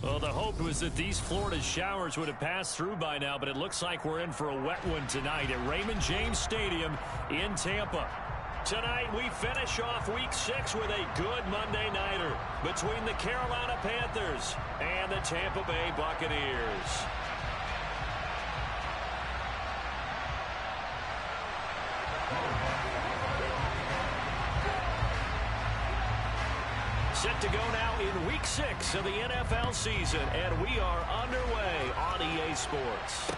Well, the hope was that these Florida showers would have passed through by now, but it looks like we're in for a wet one tonight at Raymond James Stadium in Tampa. Tonight, we finish off Week 6 with a good Monday nighter between the Carolina Panthers and the Tampa Bay Buccaneers. Set to go now in Week 6 of the NFL season, and we are underway on EA Sports.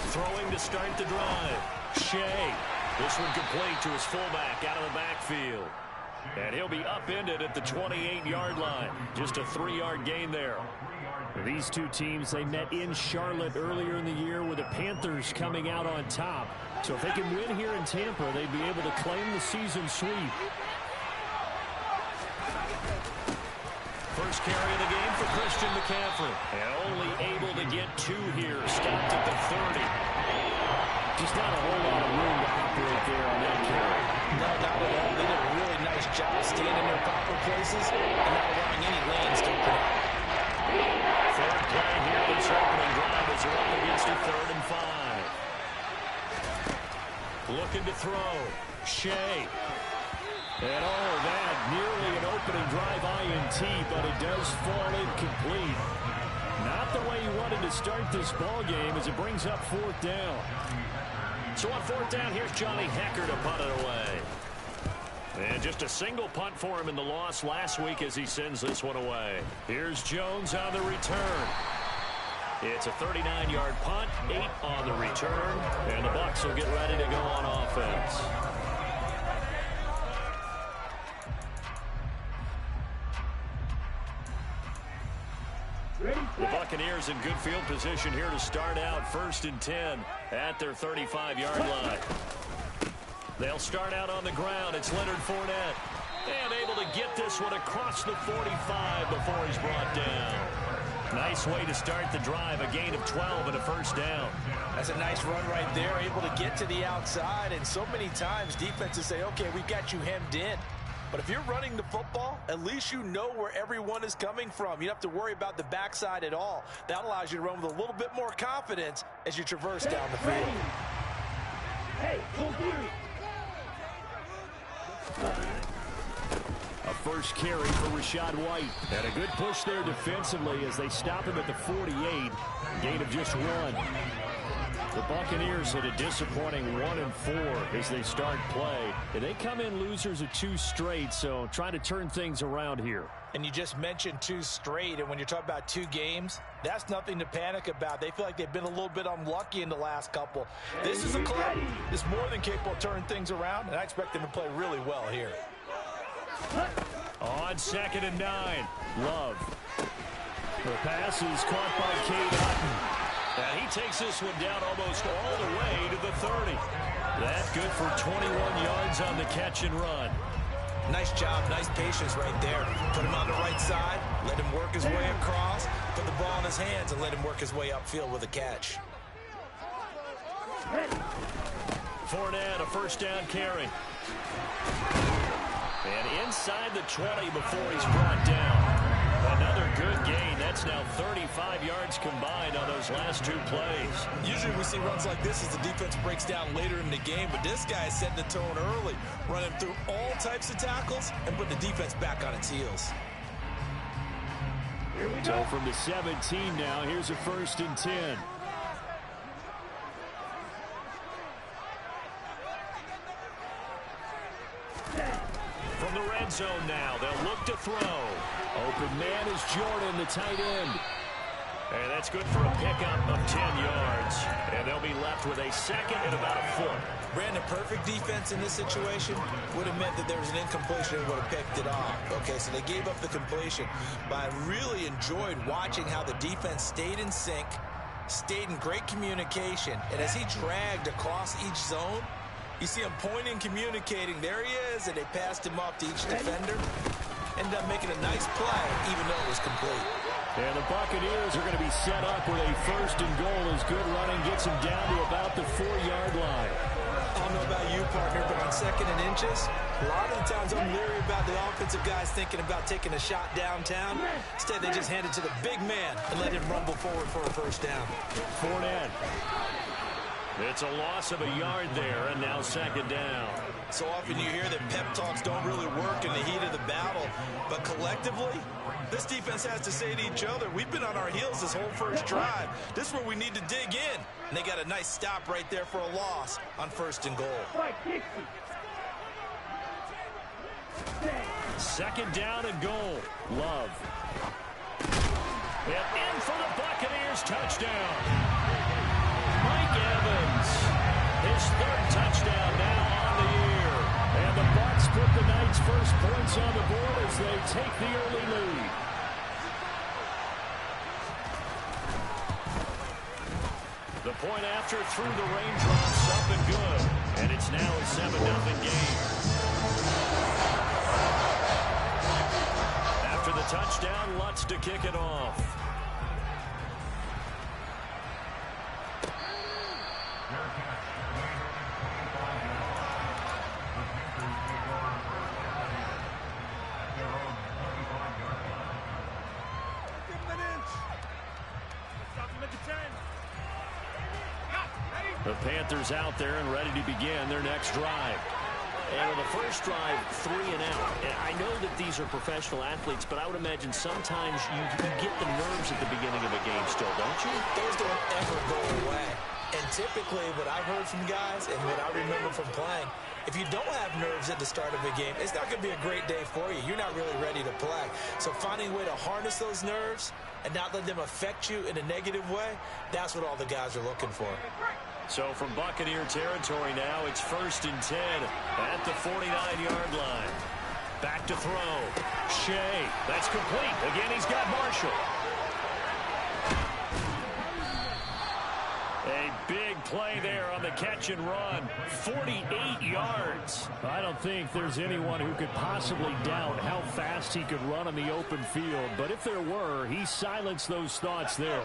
Throwing to start the drive. Shea. This one complete to his fullback out of the backfield. And he'll be upended at the 28-yard line. Just a 3-yard gain there. These two teams, they met in Charlotte earlier in the year with the Panthers coming out on top. So if they can win here in Tampa, they'd be able to claim the season sweep. First carry of the game for Christian McCaffrey. And only able to get 2 here. Stopped at the 30. Just not a whole lot of room to operate there on that carry. No, not at all. They did a really nice job staying in their proper places and not allowing any lanes to open up. Third play here. This opening drive is up against a 3rd and 5. Looking to throw. Shea. And all of that, nearly an opening drive INT, but it does fall incomplete. Not the way he wanted to start this ball game as it brings up 4th down. So on 4th down, here's Johnny Hecker to punt it away. And just a single punt for him in the loss last week as he sends this one away. Here's Jones on the return. It's a 39-yard punt, 8 on the return, and the Bucs will get ready to go on offense. The Buccaneers in good field position here to start out 1st and 10 at their 35-yard line. They'll start out on the ground. It's Leonard Fournette. And able to get this one across the 45 before he's brought down. Nice way to start the drive. A gain of 12 and a 1st down. That's a nice run right there. Able to get to the outside. And so many times defenses say, okay, we've got you hemmed in. But if you're running the football, at least you know where everyone is coming from. You don't have to worry about the backside at all. That allows you to run with a little bit more confidence as you traverse down the field. Hey, A first carry for Rachaad White. And a good push there defensively as they stop him at the 48. Gain of just 1. The Buccaneers at a disappointing 1-4 as they start play. And they come in losers of 2 straight, so trying to turn things around here. And you just mentioned 2 straight, and when you're talking about 2 games, that's nothing to panic about. They feel like they've been a little bit unlucky in the last couple. This is a club that's more than capable of turning things around, and I expect them to play really well here. On 2nd and 9, Love. The pass is caught by Cade Otton. And he takes this one down almost all the way to the 30. That's good for 21 yards on the catch and run. Nice job, nice patience right there. Put him on the right side, let him work his way across, put the ball in his hands, and let him work his way upfield with a catch. Fournette, a 1st down carry. And inside the 20 before he's brought down. Another good gain. That's now 35 yards combined on those last 2 plays. Usually we see runs like this as the defense breaks down later in the game, but this guy is setting the tone early, running through all types of tackles and putting the defense back on its heels. So from the 17 now, here's a 1st and 10. From the red zone now, they'll look to throw. Open man is Jordan, the tight end. And that's good for a pickup of 10 yards. And they'll be left with a 2nd and about a 4. Brandon, perfect defense in this situation would have meant that there was an incompletion and would have picked it off. Okay, so they gave up the completion. But I really enjoyed watching how the defense stayed in sync, stayed in great communication. And as he dragged across each zone, you see him pointing, communicating. There he is, and they passed him off to each defender. Ended up making a nice play, even though it was complete. And the Buccaneers are going to be set up with a first and goal as good running gets him down to about the 4-yard line. I don't know about you, partner, but on 2nd and inches, a lot of the times I'm leery about the offensive guys thinking about taking a shot downtown. Instead, they just hand it to the big man and let him rumble forward for a first down. Fournette. It's a loss of a yard there, and now 2nd down. So often you hear that pep talks don't really work in the heat of the battle, but collectively, this defense has to say to each other, we've been on our heels this whole first drive. This is where we need to dig in. And they got a nice stop right there for a loss on 1st and goal. 2nd down and goal. Love. And in for the Buccaneers touchdown. Mike Evans, his 3rd touchdown now on the year. And the Bucs put the Knights' first points on the board as they take the early lead. The point after through the raindrops up and good. And it's now a 7-0 game. After the touchdown, Lutz to kick it off. The Panthers out there and ready to begin their next drive. And on the first drive, 3 and out. And I know that these are professional athletes, but I would imagine sometimes you get the nerves at the beginning of a game still, don't you? Those don't ever go away. And typically what I've heard from guys and what I remember from playing, if you don't have nerves at the start of a game, it's not going to be a great day for you. You're not really ready to play. So finding a way to harness those nerves and not let them affect you in a negative way, that's what all the guys are looking for. So from Buccaneer territory now, it's 1st and 10 at the 49-yard line. Back to throw. Shea. That's complete. Again, he's got Marshall. A big play there on the catch and run. 48 yards. I don't think there's anyone who could possibly doubt how fast he could run on the open field. But if there were, he silenced those thoughts there.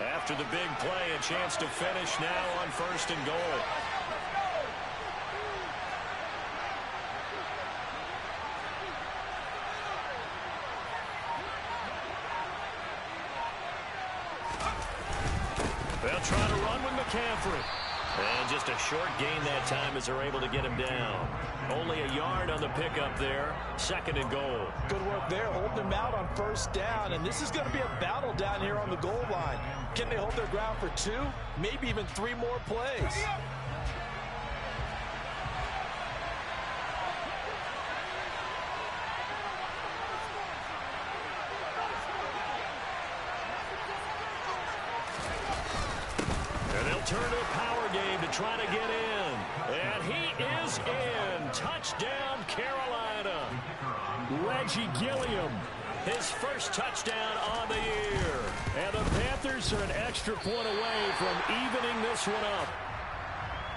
After the big play, a chance to finish now on 1st and goal. They'll try to run with McCaffrey. And just a short gain that time as they're able to get him down. Only a yard on the pickup there. 2nd and goal. Good work there, holding him out on 1st down. And this is going to be a battle down here on the goal line. Can they hold their ground for 2, maybe even 3 more plays? Turn to a power game to try to get in. And he is in. Touchdown, Carolina. Reggie Gilliam, his first touchdown on the year. And the Panthers are an extra point away from evening this one up.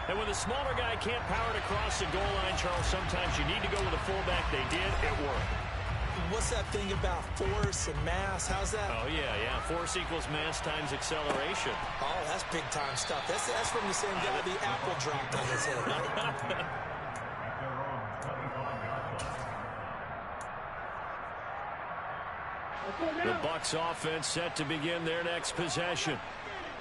And when the smaller guy can't power it across the goal line, Charles, sometimes you need to go with a fullback. They did. It worked. What's that thing about force and mass? How's that? Oh, yeah. Force equals mass times acceleration. Oh, that's big-time stuff. That's from the same guy the apple dropped on his head, right? The Bucs offense set to begin their next possession.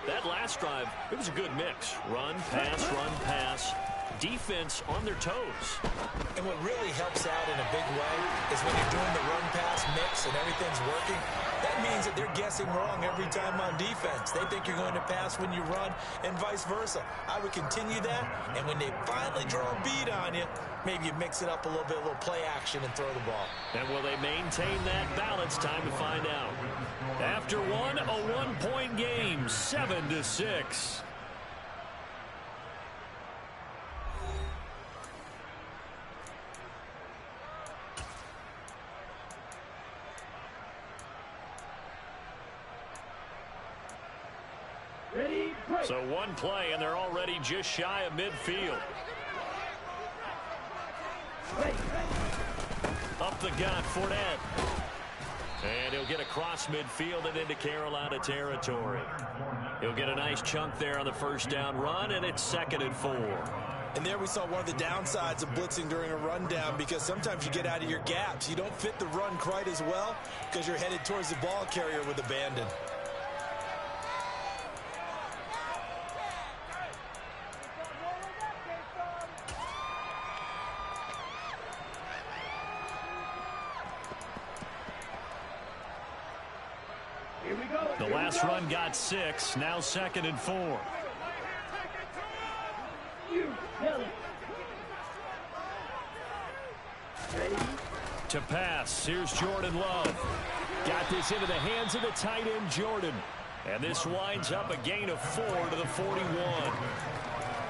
That last drive, it was a good mix. Run, pass. Defense on their toes. And what really helps out in a big way is when you're doing the run-pass mix and everything's working, that means that they're guessing wrong every time on defense. They think you're going to pass when you run and vice versa. I would continue that, and when they finally draw a bead on you, maybe you mix it up a little bit, a little play action and throw the ball. And will they maintain that balance? Time to find out. After one, a one-point game, 7-6. Ready, break. So one play, and they're already just shy of midfield. Up the gut, Fournette. And he'll get across midfield and into Carolina territory. He'll get a nice chunk there on the first down run, and it's 2nd and 4. And there we saw one of the downsides of blitzing during a rundown, because sometimes you get out of your gaps. You don't fit the run quite as well because you're headed towards the ball carrier with abandon. The last run got 6. Now 2nd and 4. To pass. Here's Jordan Love. Got this into the hands of the tight end, Jordan. And this winds up a gain of 4 to the 41.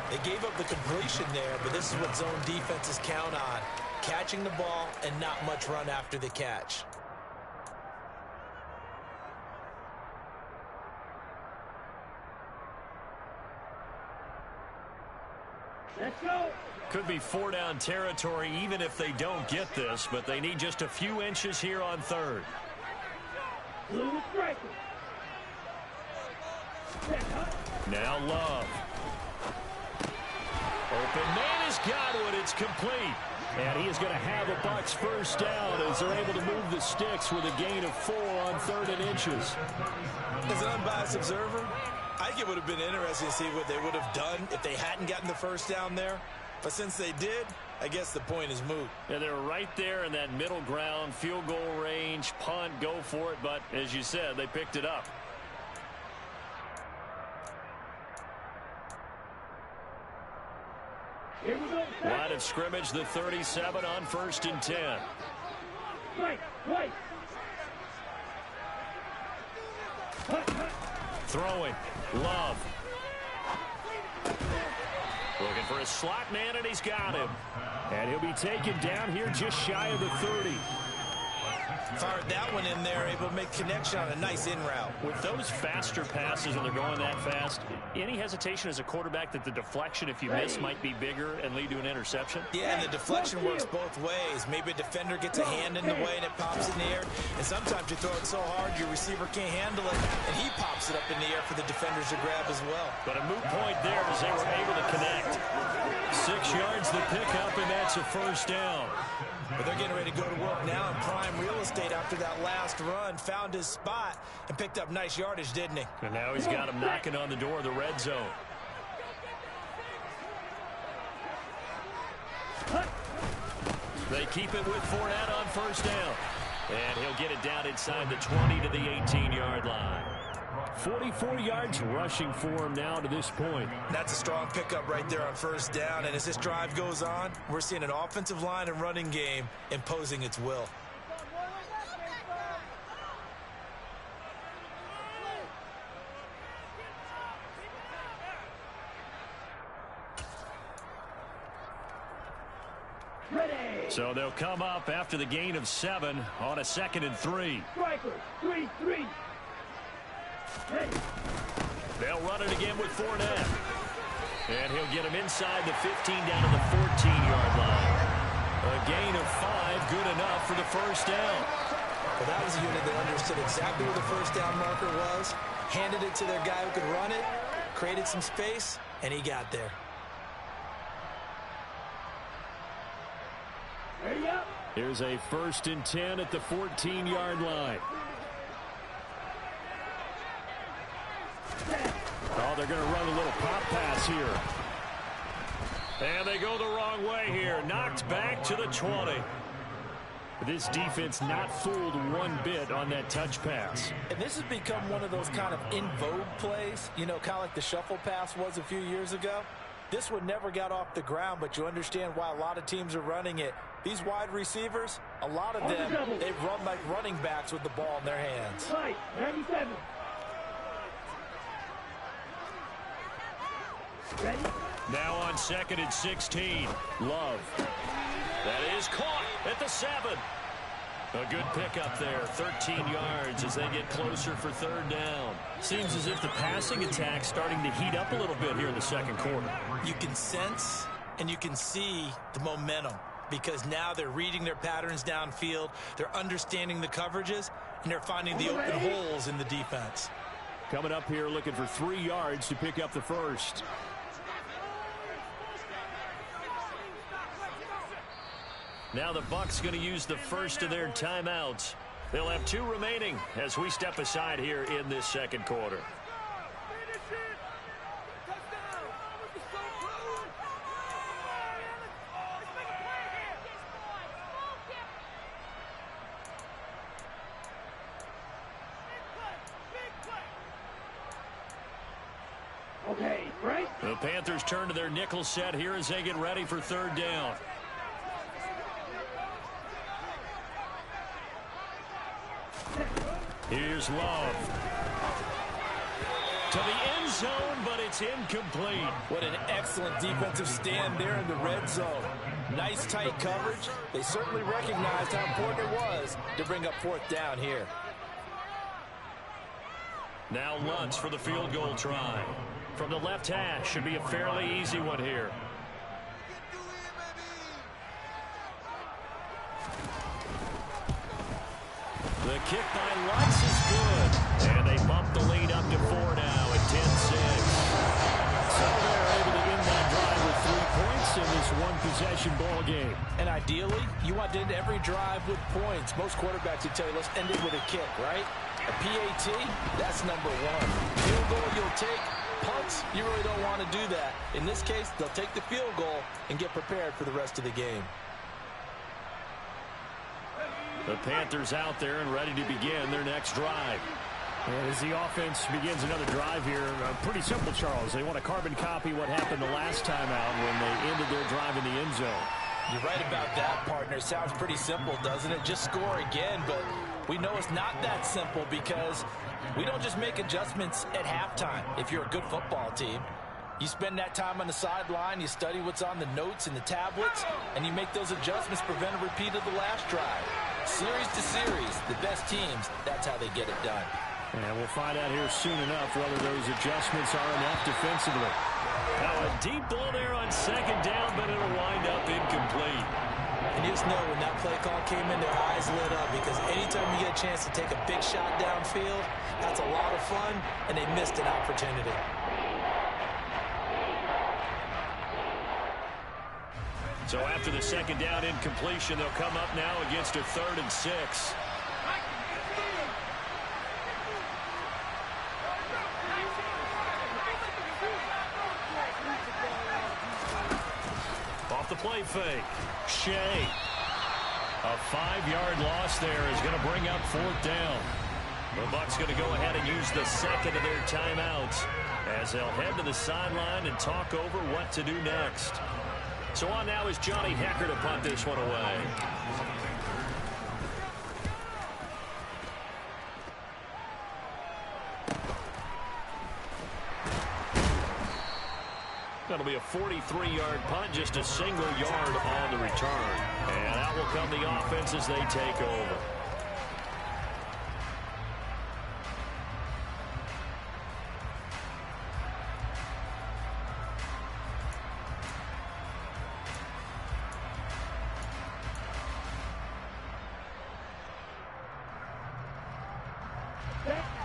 They gave up the completion there, but this is what zone defenses count on. Catching the ball and not much run after the catch. Let's go. Could be 4-down territory even if they don't get this, but they need just a few inches here on 3rd. Blue striker. Now Love. Open man has got it. It's complete. And he is going to have a Bucs first down as they're able to move the sticks with a gain of 4 on 3rd and inches. As an unbiased observer, I think it would have been interesting to see what they would have done if they hadn't gotten the first down there. But since they did, I guess the point is moot. Yeah, they're right there in that middle ground, field goal range, punt, go for it. But as you said, they picked it up. Here we go. Line of scrimmage, the 37 on 1st and 10. Right, right. Throwing. Love. Looking for a slot man, and he's got him. And he'll be taken down here just shy of the 30. Fired that one in there, able to make connection on a nice in route. With those faster passes and they're going that fast, any hesitation as a quarterback that the deflection, if you miss, might be bigger and lead to an interception? Yeah, and the deflection works both ways. Maybe a defender gets a hand in the way and it pops in the air. And sometimes you throw it so hard your receiver can't handle it, and he pops it up in the air for the defenders to grab as well. But a moot point there as they were able to connect. 6 yards the pickup, and that's a first down. But they're getting ready to go to work now in prime real estate after that last run. Found his spot and picked up nice yardage, didn't he? And now he's got him knocking on the door of the red zone. They keep it with Fournette on first down. And he'll get it down inside the 20 to the 18-yard line. 44 yards rushing for him now to this point. That's a strong pickup right there on first down. And as this drive goes on, we're seeing an offensive line and running game imposing its will. So they'll come up after the gain of 7 on a 2nd and 3. Striker, 3-3. They'll run it again with Fournette. And he'll get him inside the 15 down to the 14-yard line. A gain of 5, good enough for the first down. Well, that was a unit that understood exactly where the first down marker was, handed it to their guy who could run it, created some space, and he got there. Here's a 1st and 10 at the 14-yard line. Oh, they're going to run a little pop pass here. And they go the wrong way here. Knocked back to the 20. This defense not fooled one bit on that touch pass. And this has become one of those kind of in vogue plays, you know, kind of like the shuffle pass was a few years ago. This one never got off the ground, but you understand why a lot of teams are running it. These wide receivers, a lot of them, they've run like running backs with the ball in their hands. Right, 97. Ready? Now on 2nd and 16. Love. That is caught at the 7. A good pickup there, 13 yards as they get closer for third down. Seems as if the passing attack's starting to heat up a little bit here in the second quarter. You can sense and you can see the momentum because now they're reading their patterns downfield, they're understanding the coverages, and they're finding the open holes in the defense. Coming up here looking for 3 yards to pick up the first. Now the Bucs going to use the first of their timeouts. They'll have 2 remaining as we step aside here in this second quarter. Okay, right? The Panthers turn to their nickel set here as they get ready for third down. Here's Love. To the end zone, but it's incomplete. What an excellent defensive stand there in the red zone. Nice tight coverage. They certainly recognized how important it was to bring up fourth down here. Now Lutz for the field goal try. From the left hash, should be a fairly easy one here. The kick by Lutz is good. And they bump the lead up to 4 now at 10-6. So they're able to end that drive with 3 points in this one-possession ball game. And ideally, you want to end every drive with points. Most quarterbacks would tell you, let's end it with a kick, right? A PAT, that's number 1. Field goal you'll take. Punts, you really don't want to do that. In this case, they'll take the field goal and get prepared for the rest of the game. The Panthers out there and ready to begin their next drive. And as the offense begins another drive here, pretty simple, Charles. They want to carbon copy what happened the last time out when they ended their drive in the end zone. You're right about that, partner. Sounds pretty simple, doesn't it? Just score again, but we know it's not that simple because we don't just make adjustments at halftime. If you're a good football team, you spend that time on the sideline, you study what's on the notes and the tablets, and you make those adjustments, prevent a repeat of the last drive. Series to series, the best teams, that's how they get it done. And we'll find out here soon enough whether those adjustments are enough defensively. Now a deep ball there on second down, but it'll wind up incomplete. And you just know when that play call came in, their eyes lit up because anytime you get a chance to take a big shot downfield, that's a lot of fun, and they missed an opportunity. So after the second down incompletion, they'll come up now against a 3rd and 6. Off the play fake. Shea. A 5-yard loss there is going to bring up 4th down. The Bucs going to go ahead and use the second of their timeouts as they'll head to the sideline and talk over what to do next. So on now is Johnny Hecker to punt this one away. That'll be a 43-yard punt, just a single yard on the return. And out will come the offense as they take over.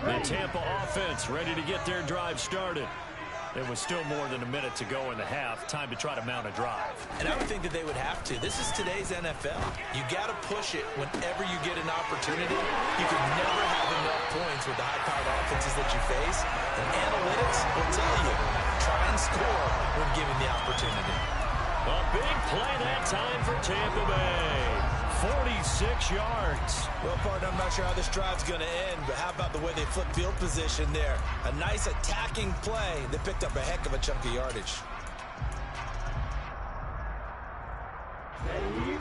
The Tampa offense ready to get their drive started. There was still more than a minute to go in the half. Time to try to mount a drive. And I would think that they would have to. This is today's NFL. You got to push it whenever you get an opportunity. You can never have enough points with the high-powered offenses that you face. And analytics will tell you, try and score when given the opportunity. A big play that time for Tampa Bay. 46 yards. Well, partner, I'm not sure how this drive's going to end, but how about the way they flip field position there? A nice attacking play that picked up a heck of a chunk of yardage.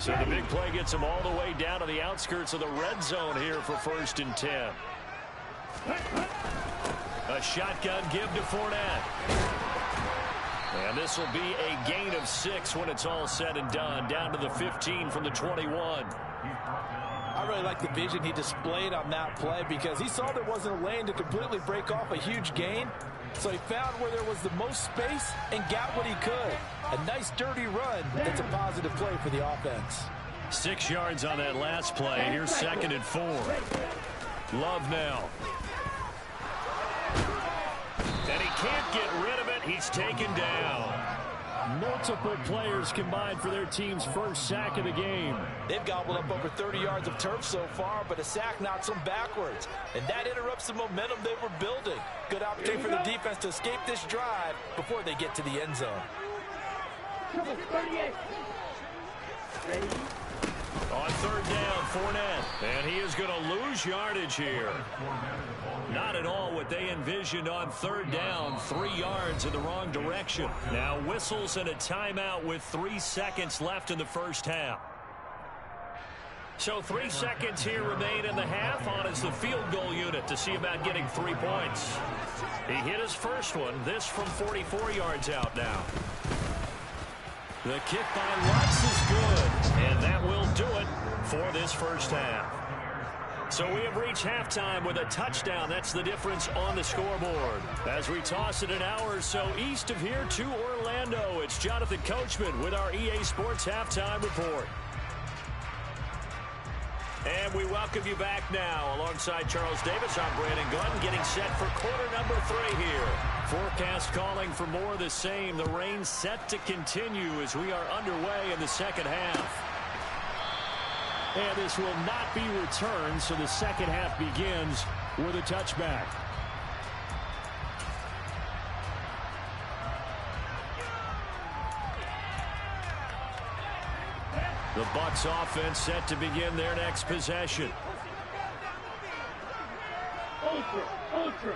So the big play gets them all the way down to the outskirts of the red zone here for 1st and 10. A shotgun give to Fournette. And this will be a gain of 6 when it's all said and done. Down to the 15 from the 21. I really like the vision he displayed on that play because he saw there wasn't a lane to completely break off a huge gain. So he found where there was the most space and got what he could. A nice dirty run. That's a positive play for the offense. 6 yards on that last play. Here's 2nd and 4. Love now. And he can't get rid of it. He's taken down. Multiple players combined for their team's first sack of the game. They've gobbled up over 30 yards of turf so far, but a sack knocks them backwards. And that interrupts the momentum they were building. Good opportunity for the defense to escape this drive before they get to the end zone. On 3rd down, Fournette. And he is going to lose yardage here. Not at all what they envisioned on 3rd down. 3 yards in the wrong direction. Now whistles and a timeout with 3 seconds left in the first half. So 3 seconds here remain in the half. On is the field goal unit to see about getting 3 points. He hit his first one. This from 44 yards out now. The kick by Lutz is good, and that will do it for this first half. So we have reached halftime with a touchdown. That's the difference on the scoreboard. As we toss it an hour or so east of here to Orlando, it's Jonathan Coachman with our EA Sports Halftime Report. And we welcome you back now. Alongside Charles Davis, I'm Brandon Glenn, getting set for quarter number 3 here. Forecast calling for more of the same. The rain set to continue as we are underway in the second half. And this will not be returned, so the second half begins with a touchback. The Bucs offense set to begin their next possession. Ultra.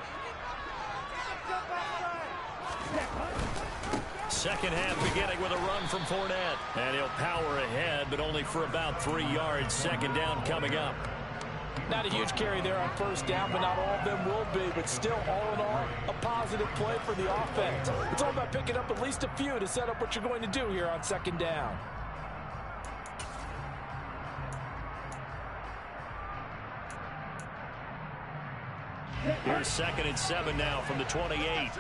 Second half beginning with a run from Fournette. And he'll power ahead, but only for about 3 yards. Second down coming up. Not a huge carry there on first down, but not all of them will be. But still, all in all, a positive play for the offense. It's all about picking up at least a few to set up what you're going to do here on second down. Here's 2nd and 7 now from the 28.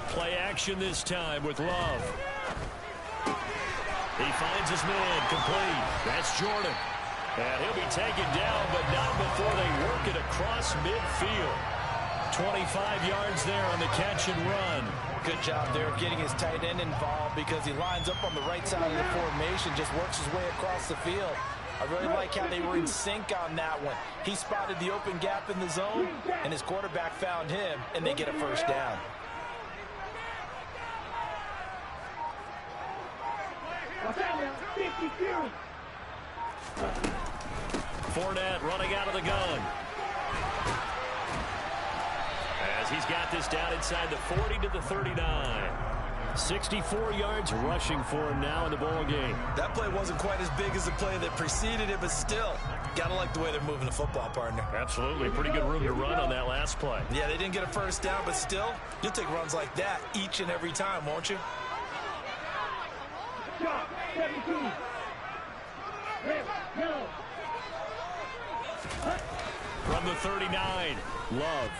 Play action this time with Love. He finds his man complete. That's Jordan. And he'll be taken down, but not before they work it across midfield. 25 yards there on the catch and run. Good job there of getting his tight end involved because he lines up on the right side of the formation, just works his way across the field. I really like how they were in sync on that one. He spotted the open gap in the zone, and his quarterback found him, and they get a first down. Fournette running out of the gun. As he's got this down inside the 40 to the 39. 64 yards rushing for him now in the ball game. That play wasn't quite as big as the play that preceded it, but still, gotta like the way they're moving the football, partner. Absolutely. Pretty good room to run on that last play. Yeah, they didn't get a first down, but still, you'll take runs like that each and every time, won't you? From the 39, Love.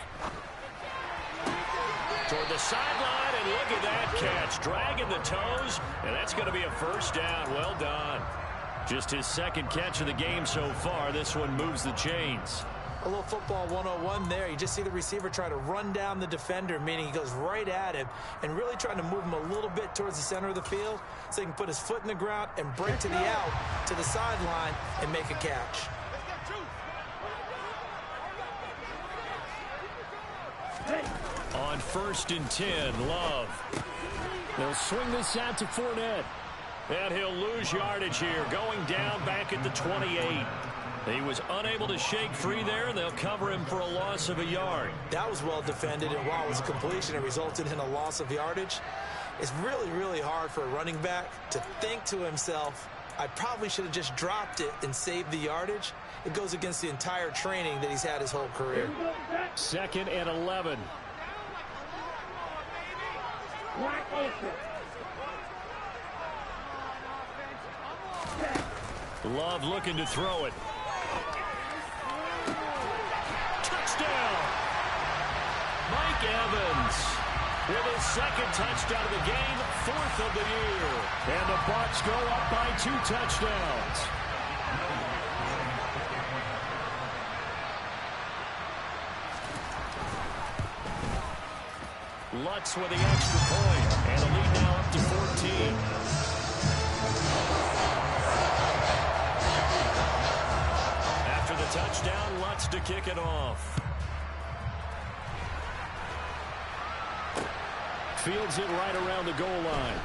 Toward the sideline, and look at that catch. Dragging the toes, and that's going to be a first down. Well done. Just his second catch of the game so far. This one moves the chains. A little football 101 there. You just see the receiver try to run down the defender, meaning he goes right at him and really trying to move him a little bit towards the center of the field so he can put his foot in the ground and break to the out, to the sideline, and make a catch. On 1st and 10, Love. They'll swing this out to Fournette. And he'll lose yardage here, going down back at the 28. He was unable to shake free there, and they'll cover him for a loss of a yard. That was well defended, and while it was a completion, it resulted in a loss of yardage. It's really, really hard for a running back to think to himself, I probably should have just dropped it and saved the yardage. It goes against the entire training that he's had his whole career. 2nd and 11. Love looking to throw it. Touchdown! Mike Evans with his second touchdown of the game, 4th of the year. And the Bucs go up by 2 touchdowns. Lutz with the extra point, and the lead now up to 14. After the touchdown, Lutz to kick it off. Fields it right around the goal line.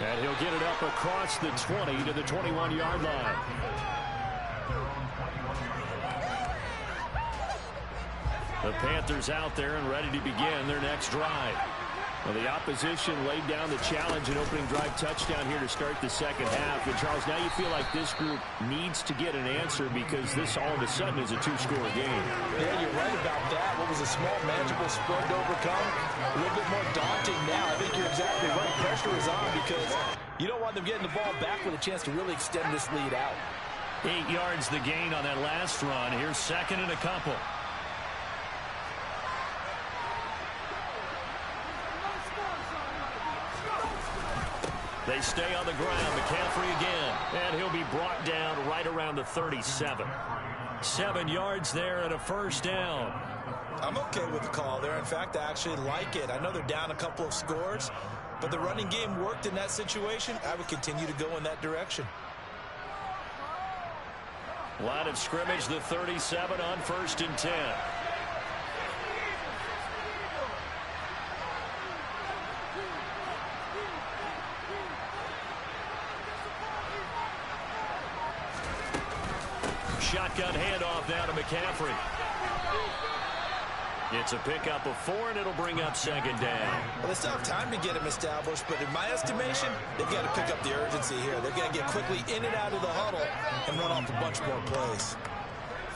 And he'll get it up across the 20 to the 21-yard line. The Panthers out there and ready to begin their next drive. Well, the opposition laid down the challenge and opening drive touchdown here to start the second half. And, Charles, now you feel like this group needs to get an answer because this all of a sudden is a 2-score game. Yeah, you're right about that. What was a small, manageable spread to overcome, a little bit more daunting now. I think you're exactly right. Pressure is on because you don't want them getting the ball back with a chance to really extend this lead out. 8 yards the gain on that last run. Here's second and a couple. They stay on the ground. McCaffrey again. And he'll be brought down right around the 37. 7 yards there and a first down. I'm okay with the call there. In fact, I actually like it. I know they're down a couple of scores, but the running game worked in that situation. I would continue to go in that direction. Line of scrimmage, the 37 on 1st and 10. Shotgun handoff now to McCaffrey. It's a pickup of 4, and it'll bring up second down. Well, they still have time to get him established, but in my estimation, they've got to pick up the urgency here. They've got to get quickly in and out of the huddle and run off a bunch more plays.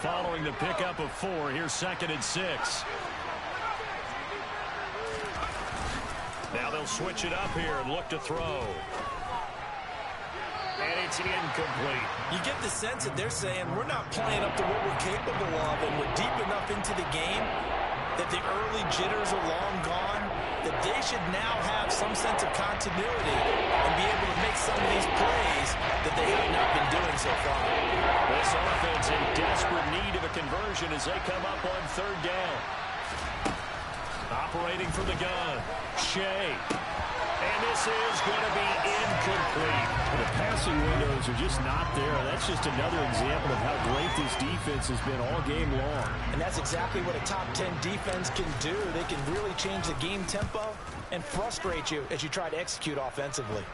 Following the pickup of 4, here's 2nd and 6. Now they'll switch it up here and look to throw. And it's incomplete. You get the sense that they're saying we're not playing up to what we're capable of, and we're deep enough into the game that the early jitters are long gone, that they should now have some sense of continuity and be able to make some of these plays that they have not been doing so far. This offense in desperate need of a conversion as they come up on 3rd down. Operating from the gun, Shea. And this is going to be incomplete. The passing windows are just not there. That's just another example of how great this defense has been all game long. And that's exactly what a top 10 defense can do. They can really change the game tempo and frustrate you as you try to execute offensively.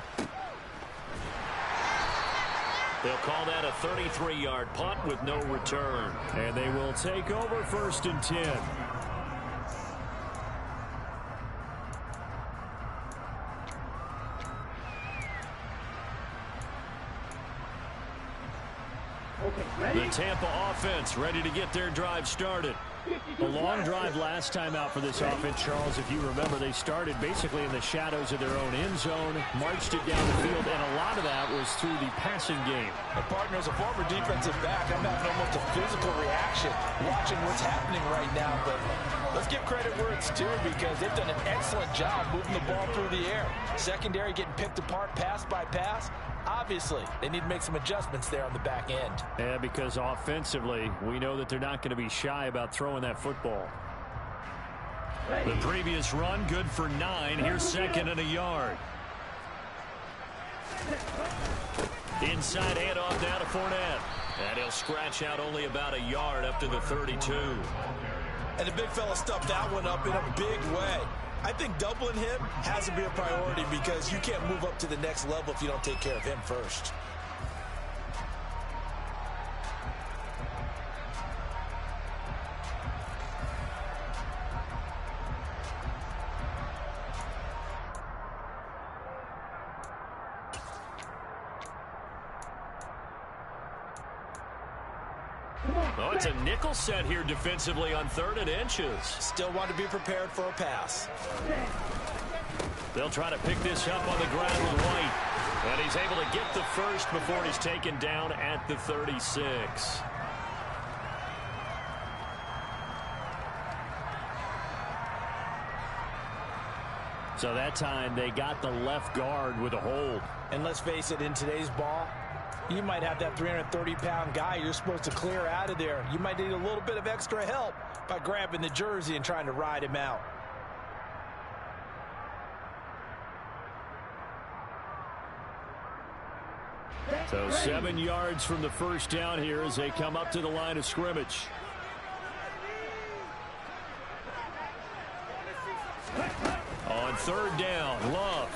They'll call that a 33-yard punt with no return. And they will take over 1st and 10. The Tampa offense ready to get their drive started. A long drive last time out for this offense, Charles. If you remember, they started basically in the shadows of their own end zone, marched it down the field, and a lot of that was through the passing game. My partner, as a former defensive back, I'm having almost a physical reaction watching what's happening right now. But let's give credit where it's due because they've done an excellent job moving the ball through the air. Secondary getting picked apart pass by pass. Obviously, they need to make some adjustments there on the back end. Yeah, because offensively, we know that they're not going to be shy about throwing that football. The previous run, good for 9. Here's 2nd and a yard. Inside handoff down to Fournette. And he'll scratch out only about a yard up to the 32. And the big fella stuffed that one up in a big way. I think doubling him has to be a priority because you can't move up to the next level if you don't take care of him first. Oh, it's a nickel set here defensively on 3rd and inches. Still want to be prepared for a pass. They'll try to pick this up on the ground with White. And he's able to get the first before he's taken down at the 36. So that time they got the left guard with a hold. And let's face it, in today's ball, you might have that 330-pound guy you're supposed to clear out of there. You might need a little bit of extra help by grabbing the jersey and trying to ride him out. So 7 yards from the first down here as they come up to the line of scrimmage. On third down, Love.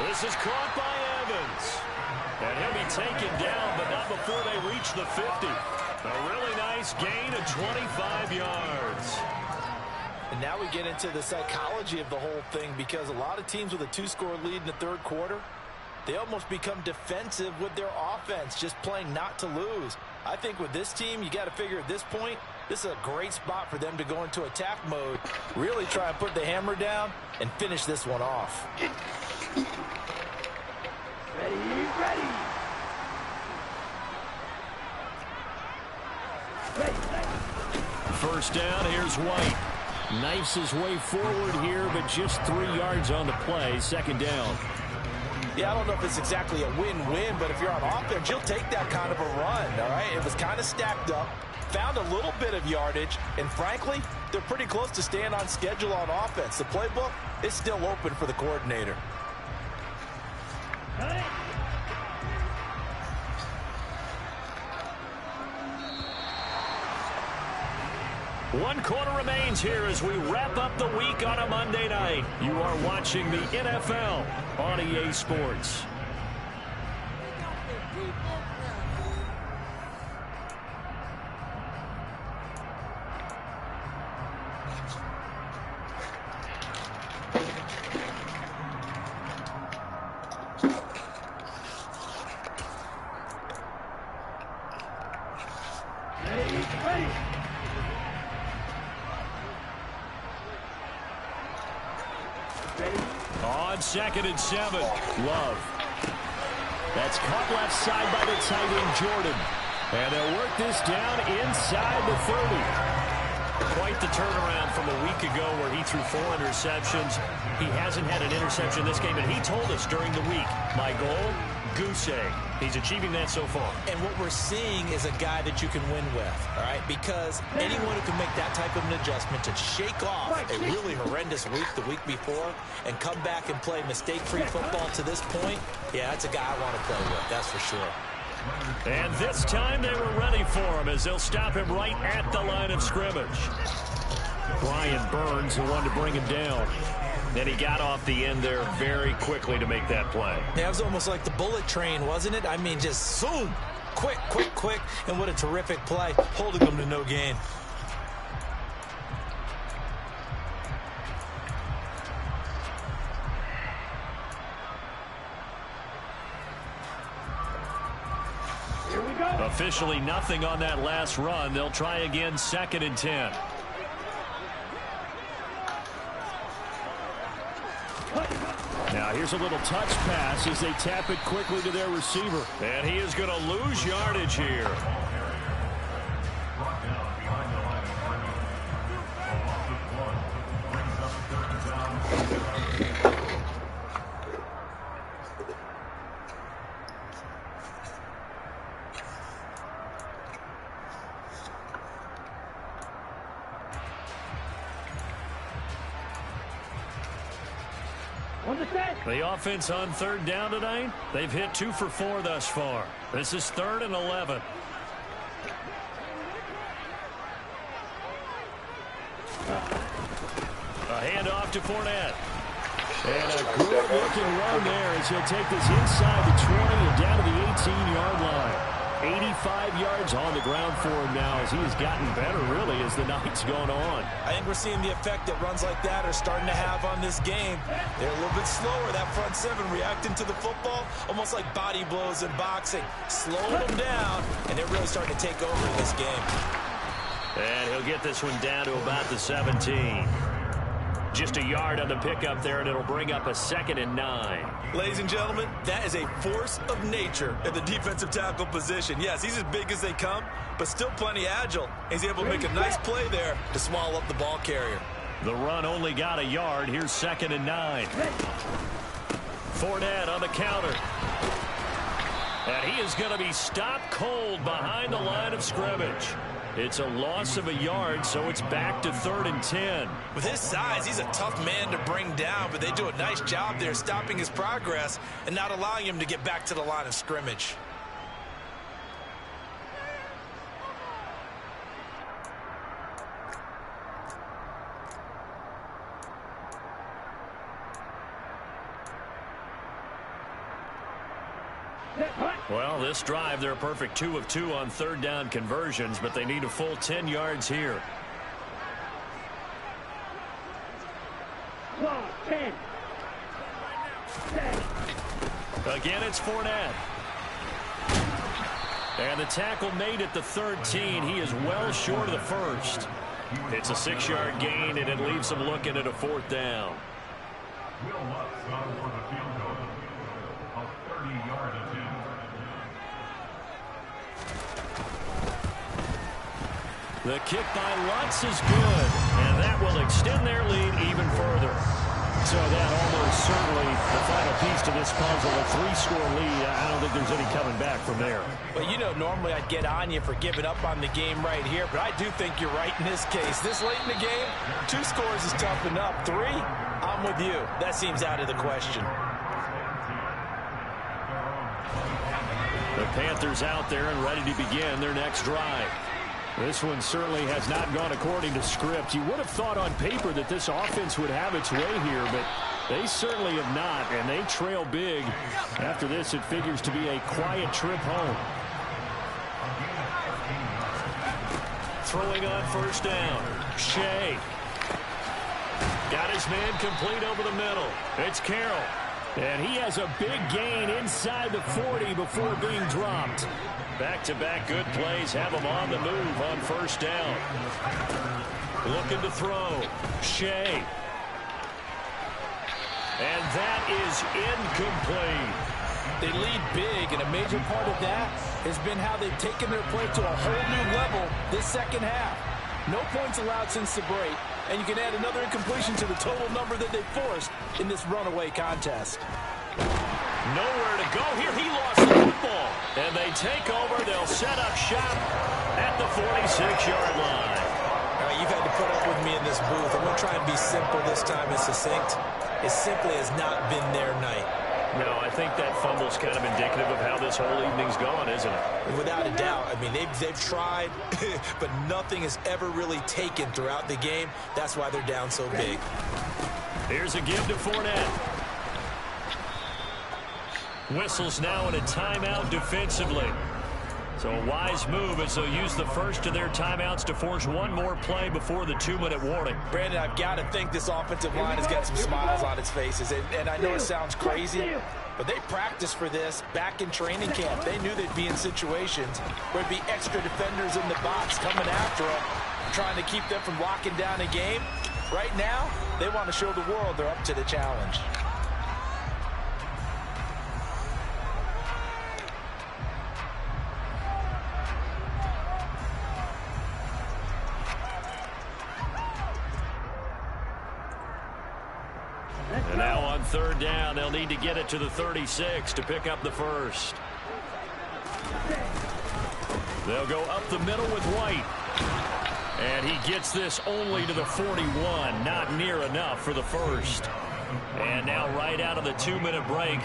This is caught by Evans. And he'll be taken down, but not before they reach the 50. A really nice gain of 25 yards. And now we get into the psychology of the whole thing, because a lot of teams with a 2-score lead in the third quarter, they almost become defensive with their offense, just playing not to lose. I think with this team, you got to figure at this point, this is a great spot for them to go into attack mode, really try and put the hammer down and finish this one off. Ready. First down, here's White. Knifes his way forward here, but just 3 yards on the play. Second down. Yeah, I don't know if it's exactly a win-win, but if you're on offense, you'll take that kind of a run, all right? It was kind of stacked up, found a little bit of yardage, and frankly, they're pretty close to staying on schedule on offense. The playbook is still open for the coordinator. One quarter remains here as we wrap up the week on a Monday night. You are watching the NFL on EA Sports. Ready. On 2nd and 7, Love. That's caught left side by the tight end, Jordan. And they'll work this down inside the 30. Quite the turnaround from a week ago where he threw 4 interceptions. He hasn't had an interception this game, and he told us during the week, my goal, goose egg. He's achieving that so far. And what we're seeing is a guy that you can win with, all right? Because anyone who can make that type of an adjustment to shake off a really horrendous week the week before and come back and play mistake-free football to this point, yeah, that's a guy I want to play with, that's for sure. And this time they were ready for him as they'll stop him right at the line of scrimmage. Brian Burns, the one to bring him down. And he got off the end there very quickly to make that play. Yeah, it was almost like the bullet train, wasn't it? I mean, just zoom, quick, and what a terrific play, holding them to no gain. Here we go. Officially nothing on that last run. They'll try again, 2nd and 10. Now here's a little touch pass as they tap it quickly to their receiver. And he is going to lose yardage here. The offense on 3rd down tonight, they've hit 2 for 4 thus far. This is 3rd and 11. A handoff to Fournette. And a good-looking run there as he'll take this inside the 20 and down to the 18-yard line. 85 yards on the ground for him now as he has gotten better, really, as the night's gone on. I think we're seeing the effect that runs like that are starting to have on this game. They're a little bit slower, that front 7, reacting to the football, almost like body blows in boxing. Slowing them down, and they're really starting to take over in this game. And he'll get this one down to about the 17. Just a yard on the pickup there, and it'll bring up a 2nd and 9. Ladies and gentlemen, that is a force of nature at the defensive tackle position. Yes, he's as big as they come, but still plenty agile. He's able to make a nice play there to swallow up the ball carrier. The run only got a yard. Here's 2nd and 9. Fournette on the counter. And he is going to be stopped cold behind the line of scrimmage. It's a loss of a yard, so it's back to 3rd and 10. With his size, he's a tough man to bring down, but they do a nice job there stopping his progress and not allowing him to get back to the line of scrimmage. Well, this drive, they're a perfect 2 of 2 on 3rd down conversions, but they need a full 10 yards here. 12, 10. Again, it's Fournette. And the tackle made at the 13. He is well short of the first. It's a 6-yard gain, and it leaves them looking at a 4th down. The kick by Lutz is good, and that will extend their lead even further. So that almost certainly the final piece to this puzzle, a 3-score lead. I don't think there's any coming back from there. Well, you know, normally I'd get on you for giving up on the game right here, but I do think you're right in this case. This late in the game, 2 scores is tough enough. 3, I'm with you. That seems out of the question. The Panthers out there and ready to begin their next drive. This one certainly has not gone according to script. You would have thought on paper that this offense would have its way here, but they certainly have not, and they trail big. After this, it figures to be a quiet trip home. Throwing on 1st down. Shea. Got his man complete over the middle. It's Carroll. And he has a big gain inside the 40 before being dropped. Back-to-back good plays have him on the move on 1st down. Looking to throw. Shea. And that is incomplete. They lead big, and a major part of that has been how they've taken their play to a whole new level this second half. No points allowed since the break, and you can add another incompletion to the total number that they forced in this runaway contest. Nowhere to go here. He lost the football. And they take over. They'll set up shop at the 46-yard line. All right, you've had to put up with me in this booth. I'm going to try and be simple this time and succinct. It simply has not been their night. No, I think that fumble's kind of indicative of how this whole evening's gone, isn't it? Without a doubt. I mean, they've tried, but nothing has ever really taken throughout the game. That's why they're down so big. Here's a give to Fournette. Whistles now in a timeout defensively. So a wise move as they'll use the first of their timeouts to force one more play before the 2-minute warning. Brandon, I've got to think this offensive line has got some smiles on its faces. And I know it sounds crazy, but they practiced for this back in training camp. They knew they'd be in situations where there'd be extra defenders in the box coming after them, trying to keep them from locking down a game. Right now, they want to show the world they're up to the challenge. And now on 3rd down, they'll need to get it to the 36 to pick up the first. They'll go up the middle with White. And he gets this only to the 41. Not near enough for the first. And now right out of the 2-minute break,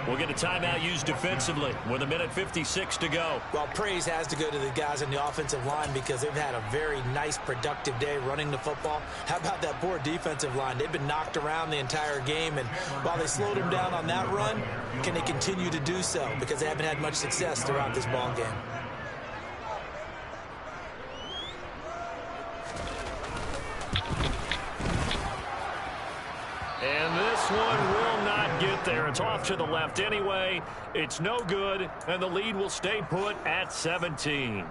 we'll get a timeout used defensively with 1:56 to go. Well, praise has to go to the guys in the offensive line because they've had a very nice, productive day running the football. How about that poor defensive line? They've been knocked around the entire game, and while they slowed them down on that run, can they continue to do so? Because they haven't had much success throughout this ball game. And this one will not get there. It's off to the left anyway. It's no good, and the lead will stay put at 17.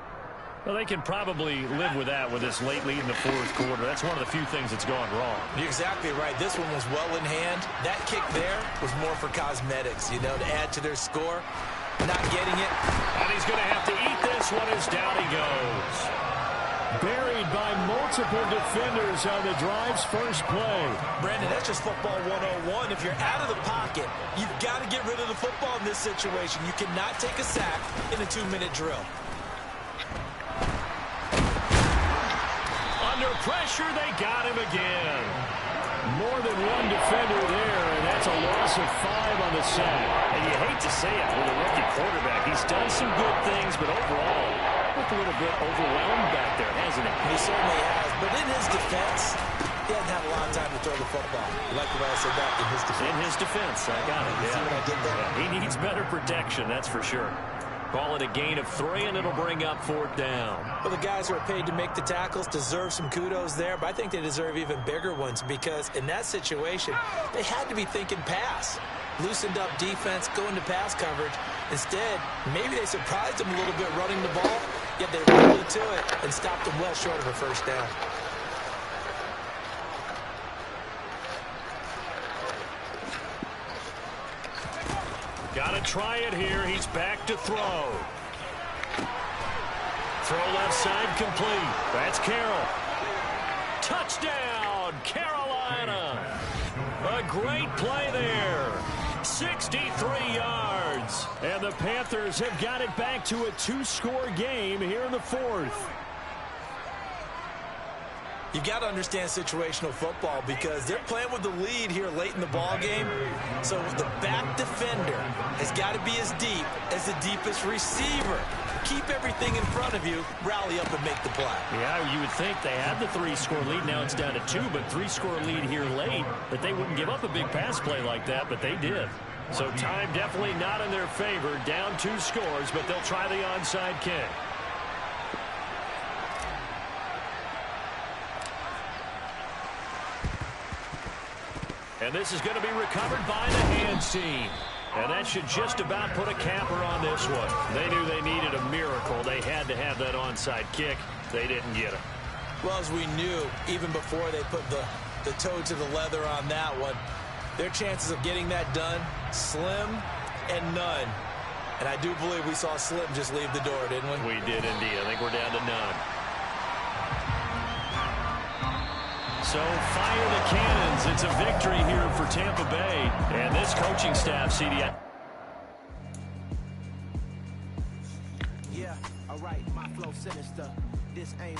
Well, they can probably live with that with this late lead in the fourth quarter. That's one of the few things that's gone wrong. You're exactly right. This one was well in hand. That kick there was more for cosmetics, you know, to add to their score. Not getting it. And he's going to have to eat this one as down he goes. Buried by multiple defenders on the drive's first play. Brandon, that's just football 101. If you're out of the pocket, you've got to get rid of the football in this situation. You cannot take a sack in a 2-minute drill. Under pressure, they got him again. More than one defender there, and that's a loss of 5 on the sack. And you hate to say it with a rookie quarterback. He's done some good things, but overall, looked a little bit overwhelmed back there, hasn't he? He certainly has. But in his defense, he hasn't had a lot of time to throw the football. You like the way I said that? In his defense. In his defense, I got it. See what I did there? Yeah, he needs better protection, that's for sure. Call it a gain of 3, and it'll bring up 4th down. Well, the guys who are paid to make the tackles deserve some kudos there, but I think they deserve even bigger ones because in that situation, they had to be thinking pass. Loosened up defense, going to pass coverage. Instead, maybe they surprised them a little bit running the ball, yet they rolled to it and stopped them well short of a first down. Got to try it here. He's back to throw. Throw left side complete. That's Carroll. Touchdown, Carolina. A great play there. 63 yards. And the Panthers have got it back to a 2-score game here in the 4th. You've got to understand situational football because they're playing with the lead here late in the ball game. So the back defender has got to be as deep as the deepest receiver. Keep everything in front of you, rally up and make the play. Yeah, you would think they had the 3-score lead. Now it's down to 2, but 3-score lead here late, that they wouldn't give up a big pass play like that, but they did. So time definitely not in their favor. Down 2 scores, but they'll try the onside kick. And this is going to be recovered by the hands team. And that should just about put a capper on this one. They knew they needed a miracle. They had to have that onside kick. They didn't get it. Well, as we knew, even before they put the toe to the leather on that one, their chances of getting that done, slim and none. And I do believe we saw Slim just leave the door, didn't we? We did indeed. I think we're down to none. So fire the cannons. It's a victory here for Tampa Bay. And this coaching staff, CDI. Yeah, all right, my flow sinister. This ain't